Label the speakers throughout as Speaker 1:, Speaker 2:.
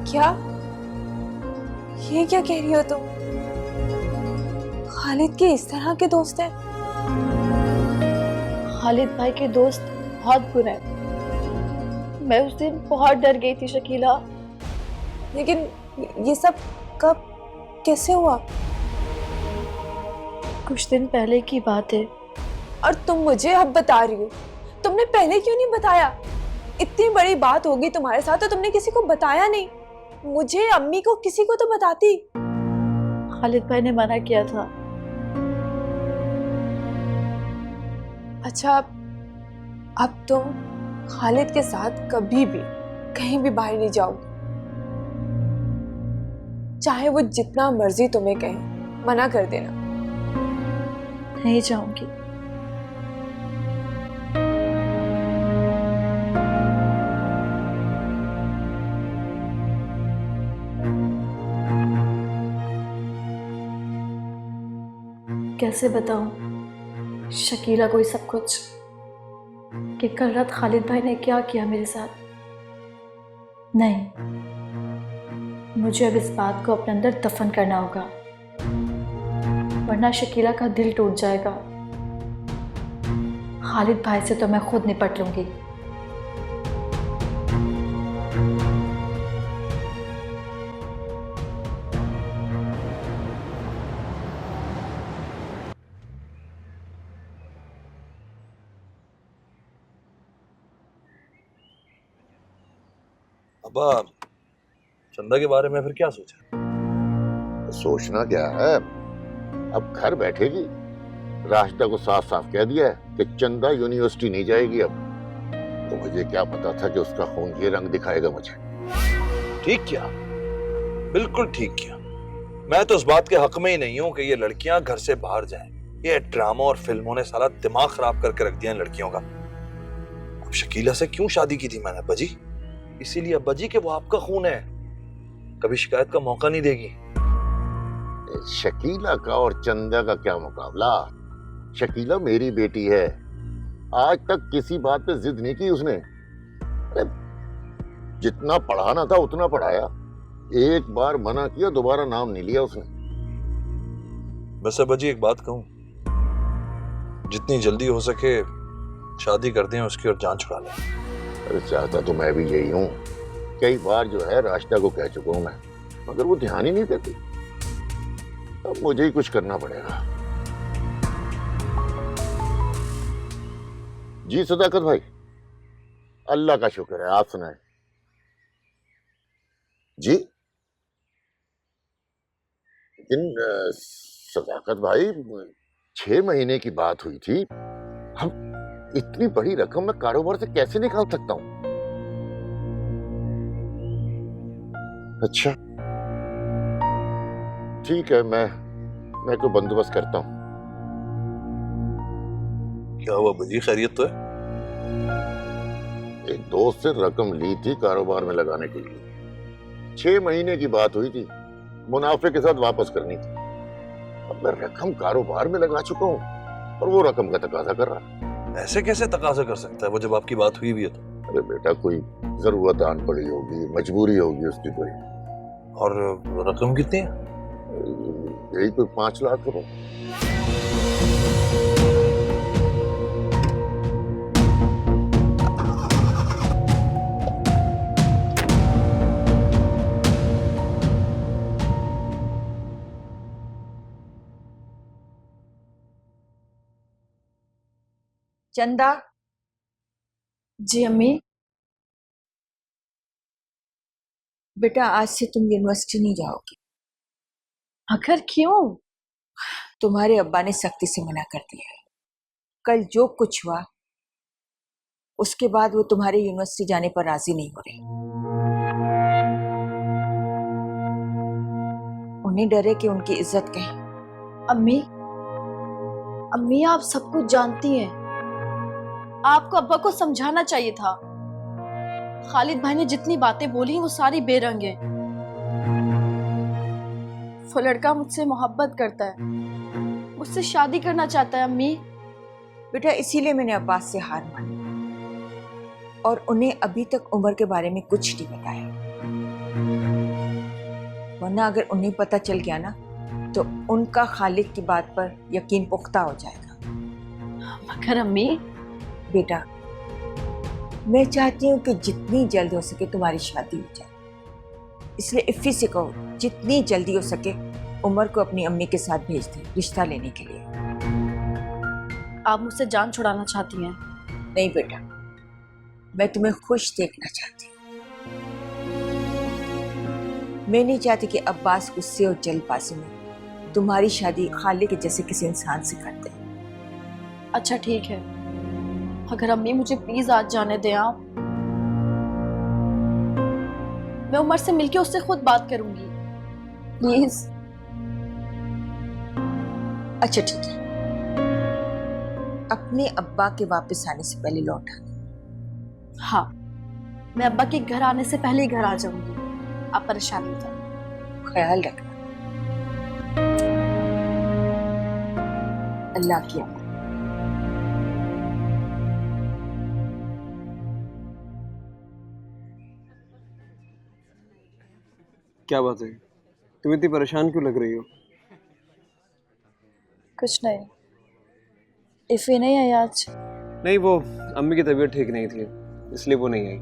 Speaker 1: क्या? ये क्या कह रही हो तुम? खालिद के इस तरह के दोस्त हैं?
Speaker 2: खालिद भाई के दोस्त बहुत बुरे हैं। मैं उस दिन बहुत डर गई थी शकीला।
Speaker 1: लेकिन ये सब कब, कैसे हुआ?
Speaker 2: कुछ दिन पहले की बात है।
Speaker 1: और तुम मुझे अब बता रही हो? तुमने पहले क्यों नहीं बताया? इतनी बड़ी बात होगी तुम्हारे साथ तो तुमने किसी को बताया नहीं। मुझे, अम्मी को, किसी को तो बताती।
Speaker 2: खालिद भाई ने मना किया था।
Speaker 1: अच्छा, अब तुम खालिद के साथ कभी भी कहीं भी बाहर नहीं जाओगी, चाहे वो जितना मर्जी तुम्हें कहे। मना कर देना।
Speaker 2: नहीं जाऊंगी। कैसे बताऊं शकीला को सब कुछ कि कल रात खालिद भाई ने क्या किया मेरे साथ? नहीं, मुझे अब इस बात को अपने अंदर दफन करना होगा, वरना शकीला का दिल टूट जाएगा। खालिद भाई से तो मैं खुद निपट लूंगी।
Speaker 3: अब्बा, चंदा के बारे में फिर क्या सोचा?
Speaker 4: सोचना क्या है, अब घर बैठेगी। राशिदा को साफ साफ कह दिया है कि चंदा यूनिवर्सिटी नहीं जाएगी अब। तो मुझे क्या पता था कि उसका खून ये रंग दिखाएगा मुझे।
Speaker 3: ठीक किया, बिल्कुल ठीक किया। मैं तो उस बात के हक में ही नहीं हूं कि ये लड़कियां घर से बाहर जाएं। ये ड्रामा और फिल्मों ने सारा दिमाग खराब करके रख दिया इन लड़कियों का। अब शकीला से क्यों शादी की थी मैंने अब्बा जी? इसीलिए अब्बा जी कि वो आपका खून है, कभी शिकायत का मौका नहीं देगी।
Speaker 4: शकीला का और चंदा का क्या मुकाबला? शकीला मेरी बेटी है, आज तक किसी बात पे जिद नहीं की उसने। अरे जितना पढ़ाना था उतना पढ़ाया, एक बार मना किया, दोबारा नाम नहीं लिया उसने।
Speaker 3: बस अब्बा जी एक बात कहूं, जितनी जल्दी हो सके शादी कर दें, उसकी और जान छुड़ा लें।
Speaker 4: अरे चाहता तो मैं भी यही हूँ। कई बार जो है राशिदा को कह चुका हूं मैं, मगर वो ध्यान ही नहीं देती। अब मुझे ही कुछ करना पड़ेगा। जी सदाकत भाई, अल्लाह का शुक्र है, आप सुनाएं। जी लेकिन सदाकत भाई, 6 महीने की बात हुई थी। हम इतनी बड़ी रकम मैं कारोबार से कैसे निकाल सकता हूं? अच्छा ठीक है, मैं कोई बंदोबस्त करता हूं।
Speaker 3: क्या हुआ अब्बा जी, खैरियत तो है?
Speaker 4: एक दोस्त से रकम ली थी कारोबार में लगाने के लिए। 6 महीने की बात हुई थी, मुनाफे के साथ वापस करनी थी। अब मैं रकम कारोबार में लगा चुका हूं और वो रकम का तकाजा कर रहा है।
Speaker 3: ऐसे कैसे तकाजा कर सकता है वो, जब आपकी बात हुई भी है तो?
Speaker 4: अरे बेटा, कोई जरूरत आन पड़ी होगी, मजबूरी होगी उसकी कोई।
Speaker 3: और रकम कितनी है?
Speaker 4: यही कोई 5 लाख रुपए।
Speaker 1: चंदा।
Speaker 2: जी अम्मी।
Speaker 1: बेटा, आज से तुम यूनिवर्सिटी नहीं जाओगी।
Speaker 2: आखिर क्यों?
Speaker 1: तुम्हारे अब्बा ने सख्ती से मना कर दिया है। कल जो कुछ हुआ उसके बाद वो तुम्हारे यूनिवर्सिटी जाने पर राजी नहीं हो रहे। उन्हें डर है कि उनकी इज्जत कहीं।
Speaker 2: अम्मी, अम्मी आप सब कुछ जानती हैं। आपको अब्बा को समझाना चाहिए था। खालिद भाई ने जितनी बातें बोली वो सारी बेरंग है। वो लड़का मुझसे मोहब्बत करता है, मुझसे शादी करना चाहता है अम्मी।
Speaker 1: बेटा, इसीलिए मैंने अब्बास से हार मानी।
Speaker 5: और उन्हें अभी तक उमर के बारे में कुछ नहीं बताया, वरना अगर उन्हें पता चल गया ना तो उनका खालिद की बात पर यकीन पुख्ता हो जाएगा।
Speaker 2: मगर अम्मी,
Speaker 5: बेटा, मैं चाहती हूँ कि जितनी जल्द हो सके तुम्हारी शादी हो जाए, इसलिए इफ़ी से कहो जितनी जल्दी हो सके उमर को अपनी अम्मी के साथ भेज दे रिश्ता लेने के लिए।
Speaker 2: आप मुझसे जान छुड़ाना चाहती हैं?
Speaker 5: नहीं बेटा, मैं तुम्हें खुश देखना चाहती हूँ। मैं नहीं चाहती कि अब्बास गुस्से और जल्दबाजी में तुम्हारी शादी खालिद के जैसे किसी इंसान से कर दे।
Speaker 2: अच्छा ठीक है, अगर अम्मी मुझे प्लीज आज जाने दें आप। मैं उमर से मिलके उससे खुद बात करूंगी, प्लीज।
Speaker 5: अच्छा ठीक है, अपने अब्बा के वापस आने से पहले लौट आना।
Speaker 2: हाँ, मैं अब्बा के घर आने से पहले ही घर आ जाऊंगी, आप परेशान मत हो।
Speaker 5: ख्याल रखना। अल्लाह की अमान।
Speaker 6: क्या बात है, तुम इतनी परेशान क्यों लग रही हो?
Speaker 2: कुछ नहीं, इफ़ी नहीं आई आज?
Speaker 6: नहीं, वो अम्मी की तबीयत ठीक नहीं थी, इसलिए वो नहीं आई।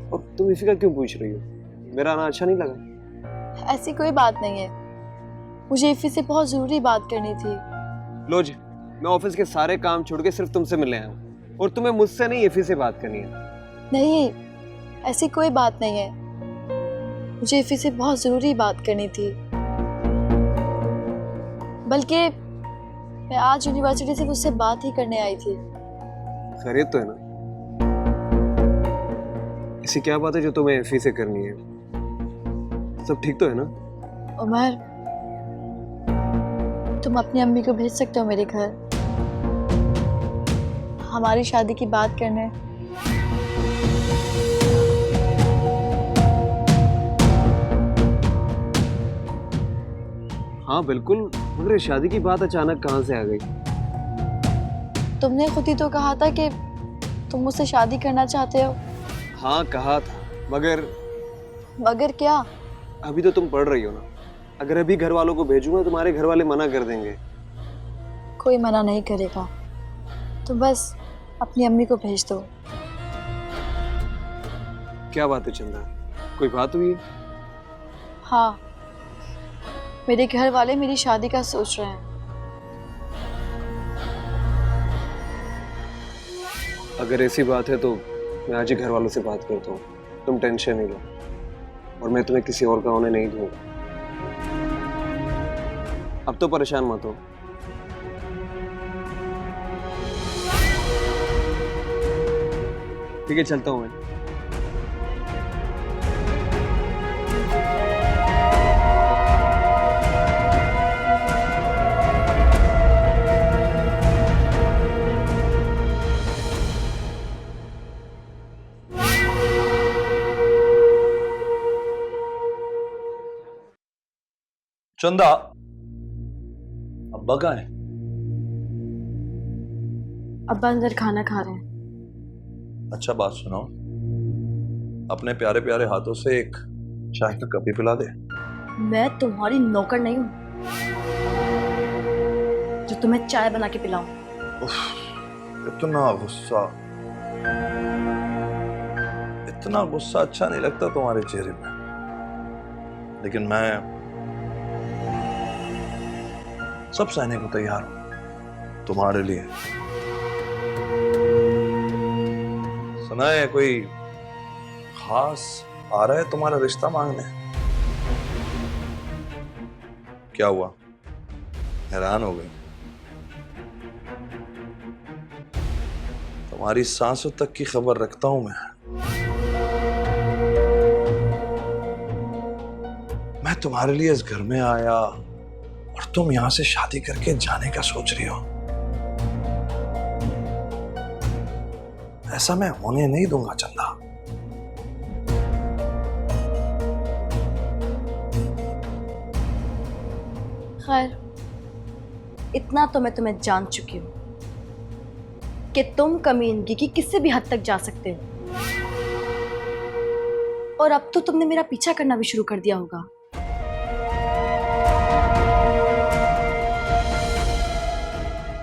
Speaker 6: और तुम इफ़ी का क्यों पूछ रही हो? मेरा आना अच्छा नहीं लगा?
Speaker 2: ऐसी कोई बात नहीं है, मुझे इफ़ी से बहुत ज़रूरी बात करनी थी।
Speaker 6: लो जी, मैं ऑफिस के सारे काम छोड़ के सिर्फ तुमसे मिलने आया हूँ, और तुम्हें मुझसे नहीं इफ़ी से बात करनी है।
Speaker 2: नहीं, ऐसी कोई बात नहीं है, मुझे इफ़ी से बहुत ज़रूरी बात करनी थी। बल्कि मैं आज यूनिवर्सिटी से उससे बात ही करने आई थी।
Speaker 6: खैरियत तो है ना? ऐसी क्या बात है जो तुम्हें इफ़ी से करनी है? सब ठीक तो है ना?
Speaker 2: उमर, तुम अपनी अम्मी को भेज सकते हो मेरे घर हमारी शादी की बात करने।
Speaker 6: हाँ बिल्कुल, मगर ये शादी की बात अचानक कहाँ से आ गई?
Speaker 2: तुमने खुद ही तो कहा था कि तुम मुझसे शादी करना चाहते हो।
Speaker 6: हाँ कहा था,
Speaker 2: मगर क्या?
Speaker 6: अभी तो तुम पढ़ रही हो ना, अगर अभी घर वालों को भेजूंगा तुम्हारे घर वाले मना कर देंगे।
Speaker 2: कोई मना नहीं करेगा, तुम बस अपनी अम्मी को भेज दो।
Speaker 6: क्या बात है चंदा, कोई बात हुई है?
Speaker 2: हाँ, मेरे घर वाले मेरी शादी का सोच रहे हैं।
Speaker 6: अगर ऐसी बात है तो मैं आज ही घर वालों से बात करता हूँ, तुम टेंशन नहीं लो, और मैं तुम्हें किसी और का होने नहीं दूंगा। अब तो परेशान मत हो। ठीक है, चलता हूँ मैं।
Speaker 3: चंदा, अब्बा कहाँ है?
Speaker 2: अब्बा अंदर खाना खा रहे हैं।
Speaker 3: अच्छा बात सुनो, अपने प्यारे प्यारे हाथों से एक चाय का कप ही पिला दे।
Speaker 2: मैं तुम्हारी नौकर नहीं हूँ जो तुम्हें चाय बना के पिलाऊं।
Speaker 3: इतना गुस्सा अच्छा नहीं लगता तुम्हारे चेहरे पे, लेकिन मैं सब सहने को तैयार हूं तुम्हारे लिए। सुना है कोई खास आ रहा है तुम्हारा रिश्ता मांगने? क्या हुआ, हैरान हो गई? तुम्हारी सांसों तक की खबर रखता हूं मैं तुम्हारे लिए इस घर में आया और तुम यहां से शादी करके जाने का सोच रही हो। ऐसा मैं होने नहीं दूंगा चंदा।
Speaker 2: खैर, इतना तो मैं तुम्हें जान चुकी हूँ, कि तुम कमीनगी की किसी भी हद तक जा सकते हो, और अब तो तुमने मेरा पीछा करना भी शुरू कर दिया होगा।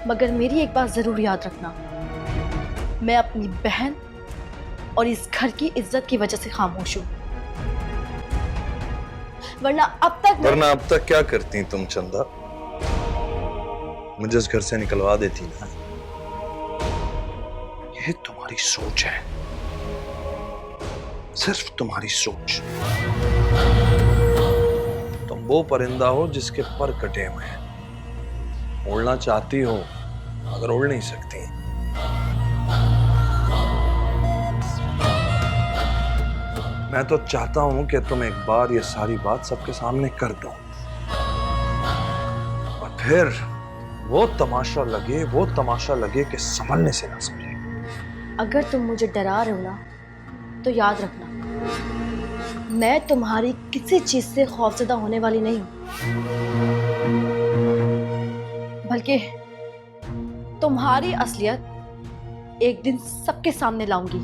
Speaker 2: मगर मेरी एक बात जरूर याद रखना, मैं अपनी बहन और इस घर की इज्जत की वजह से खामोश हूं, वरना अब तक
Speaker 3: क्या करती तुम चंदा? मुझे इस घर से निकलवा देती ना। ये तुम्हारी सोच है, सिर्फ तुम्हारी सोच। तुम वो परिंदा हो जिसके पर कटे हुए हैं, उड़ना चाहती हो मगर उड़ नहीं सकती। मैं तो चाहता हूं कि तुम एक बार ये सारी बात सबके सामने कर दो, और फिर वो तमाशा लगे कि संभलने से ना समझे।
Speaker 2: अगर तुम मुझे डरा रहे हो ना, तो याद रखना, मैं तुम्हारी किसी चीज से खौफजदा होने वाली नहीं हूं, बल्कि तुम्हारी असलियत एक दिन सबके सामने लाऊंगी।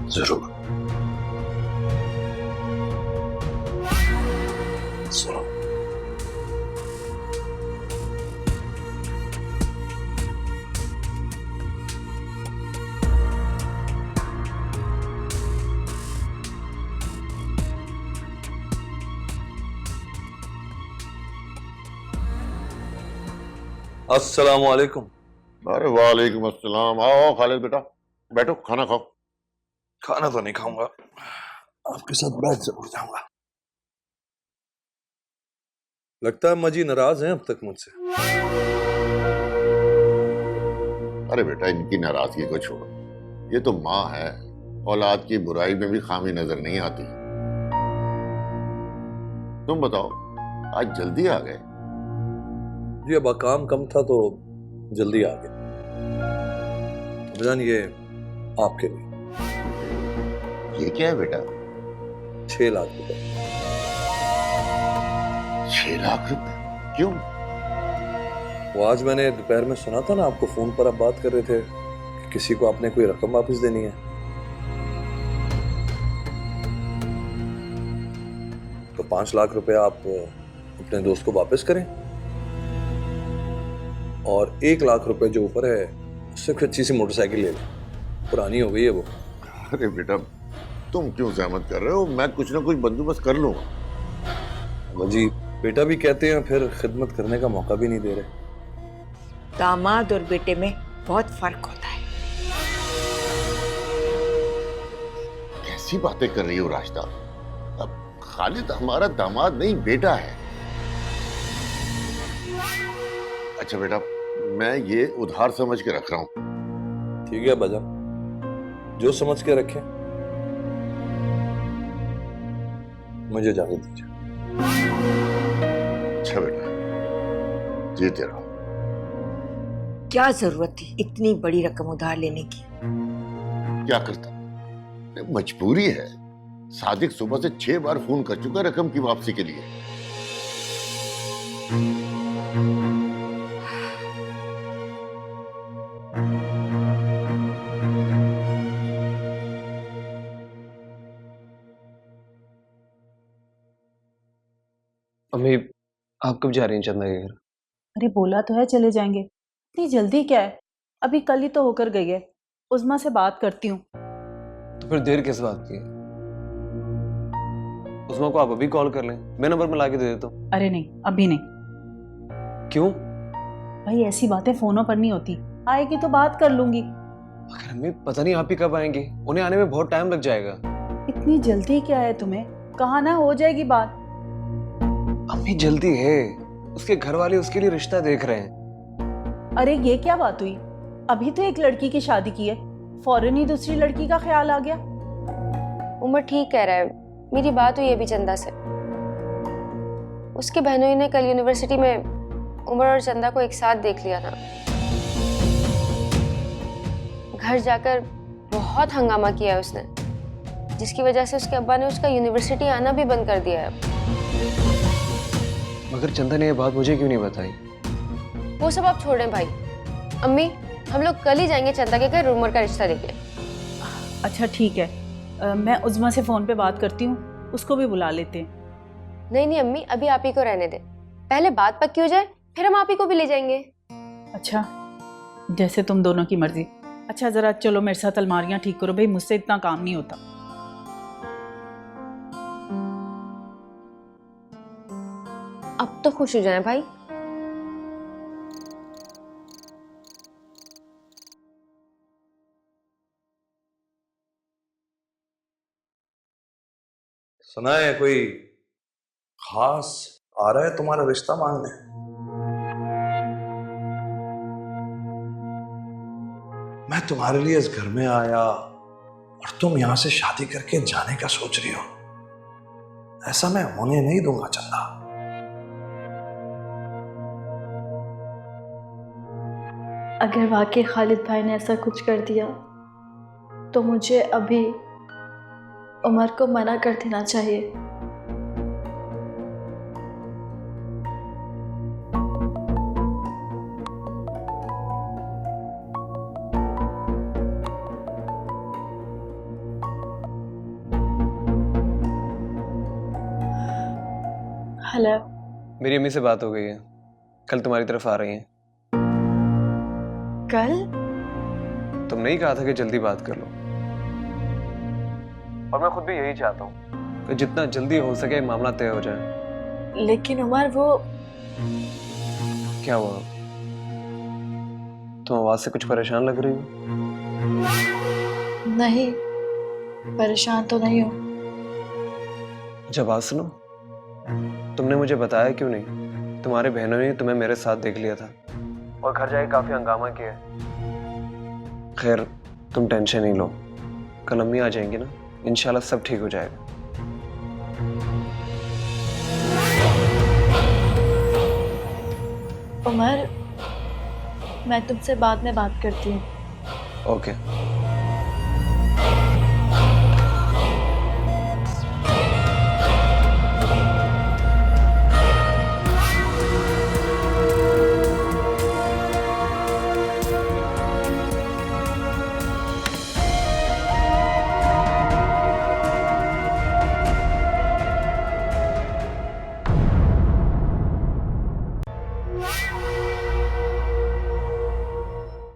Speaker 3: जरूर जरूर। अस्सलाम वालेकुम।
Speaker 4: अरे वालेकुम अस्सलाम। आओ खालिद बेटा, बैठो, खाना खाओ।
Speaker 3: खाना तो नहीं खाऊंगा, आपके साथ बैठ जरूर जाऊंगा। लगता है मजी नाराज हैं अब तक मुझसे।
Speaker 4: अरे बेटा, इनकी नाराजगी को छोड़ो, ये तो माँ है, औलाद की बुराई में भी खामी नजर नहीं आती। तुम बताओ, आज जल्दी आ गए?
Speaker 3: जी अब काम कम था तो जल्दी आ गए। अब्बाजान ये आपके लिए।
Speaker 4: ये क्या है बेटा?
Speaker 3: 6 लाख रुपए।
Speaker 4: 6 लाख रुपए? क्यों?
Speaker 3: वो आज मैंने दोपहर में सुना था ना, आपको फोन पर आप बात कर रहे थे कि किसी को आपने कोई रकम वापस देनी है, तो 5 लाख रुपए आप अपने दोस्त को वापस करें, और 1 लाख रुपए जो ऊपर है उससे कोई अच्छी सी मोटरसाइकिल ले लें, पुरानी हो गई है वो।
Speaker 4: अरे बेटा, तुम क्यों सहमत कर रहे हो? मैं कुछ ना कुछ बंदोबस्त कर लूंगा।
Speaker 3: जी बेटा भी कहते हैं, फिर खिदमत करने का मौका भी नहीं दे रहे।
Speaker 5: दामाद और बेटे में बहुत फर्क होता है।
Speaker 4: कैसी बातें कर रही हो राशिदा? अब खालिद हमारा दामाद नहीं, बेटा है। अच्छा बेटा, मैं ये उधार समझ के रख रहा हूं।
Speaker 3: ठीक है बजा, जो समझ के रखें। मुझे इजाजत दीजिए।
Speaker 4: अच्छा बेटा, जीते रहो।
Speaker 5: क्या जरूरत थी इतनी बड़ी रकम उधार लेने की?
Speaker 4: क्या करता, मजबूरी है। सादिक सुबह से 6 बार फोन कर चुका रकम की वापसी के लिए।
Speaker 6: अम्मी, आप कब जा रही हैं चंदा के घर?
Speaker 7: अरे बोला तो है चले जाएंगे, इतनी जल्दी क्या है? अभी कल ही तो होकर गई है। उज़मा से बात करती हूँ।
Speaker 6: तो फिर देर किस बात की? उस्मा को आप अभी कॉल कर लें, मैं नंबर में लाके दे देता हूँ।
Speaker 7: अरे नहीं, अभी नहीं
Speaker 6: क्यों?
Speaker 7: भाई, ऐसी बातें फोनों पर नहीं होती, आएगी तो बात कर लूंगी।
Speaker 6: अगर अम्मी, पता नहीं आप ही कब आएंगी, उन्हें आने में बहुत टाइम लग जाएगा।
Speaker 7: इतनी जल्दी क्या है तुम्हें? कहा ना हो जाएगी बात।
Speaker 6: अम्मी जल्दी है, उसके घर वाले उसके लिए रिश्ता देख रहे हैं।
Speaker 7: अरे ये क्या बात हुई? अभी तो एक लड़की की शादी की है, फौरन ही दूसरी लड़की का ख्याल आ गया।
Speaker 8: उमर ठीक कह रहा है, मेरी बात हुई अभी चंदा से। उसके बहनोई ने कल यूनिवर्सिटी में उमर और चंदा को एक साथ देख लिया था। घर जाकर बहुत हंगामा किया है उसने, जिसकी वजह से उसके अब्बा ने उसका यूनिवर्सिटी आना भी बंद कर दिया है।
Speaker 6: मगर चंदा ने यह बात मुझे क्यों नहीं बताई?
Speaker 8: वो सब आप छोड़ें भाई। अम्मी, हम लोग कल ही जाएंगे चंदा के घर उमर का रिश्ता देखने।
Speaker 7: अच्छा ठीक है, मैं उज़्मा से फ़ोन पे बात करती हूँ, उसको भी बुला लेते हैं।
Speaker 8: नहीं नहीं अम्मी, अभी आप ही को रहने दे, पहले बात पक्की हो जाए फिर हम आप ही को भी ले जाएंगे।
Speaker 7: अच्छा, जैसे तुम दोनों की मर्जी। अच्छा ज़रा चलो मेरे साथ अलमारियाँ ठीक करो भाई, मुझसे इतना काम नहीं होता।
Speaker 8: अब तो खुश हो जाए भाई।
Speaker 3: सुना है कोई खास आ रहा है तुम्हारा रिश्ता मांगने? मैं तुम्हारे लिए इस घर में आया और तुम यहां से शादी करके जाने का सोच रही हो। ऐसा मैं होने नहीं दूंगा चंदा।
Speaker 2: अगर वाकई खालिद भाई ने ऐसा कुछ कर दिया तो मुझे अभी उमर को मना कर देना चाहिए। हेलो,
Speaker 6: मेरी अम्मी से बात हो गई है, कल तुम्हारी तरफ आ रही हैं।
Speaker 2: कल?
Speaker 6: तुमने ही कहा था कि जल्दी बात कर लो, और मैं खुद भी यही चाहता हूँ कि जितना जल्दी हो सके मामला तय हो जाए।
Speaker 2: लेकिन उमर वो
Speaker 6: क्या हुआ? तुम आवाज से कुछ परेशान लग रही हो।
Speaker 2: नहीं, परेशान तो नहीं हो।
Speaker 6: जब बात सुनो, तुमने मुझे बताया क्यों नहीं? तुम्हारे बहनों ने तुम्हें मेरे साथ देख लिया था और घर जाके काफी हंगामा किया। खैर तुम टेंशन नहीं लो, कल अम्मी आ जाएंगी ना, इंशाल्लाह सब ठीक हो जाएगा।
Speaker 2: उमर, मैं तुमसे बाद में बात करती हूँ।
Speaker 6: ओके।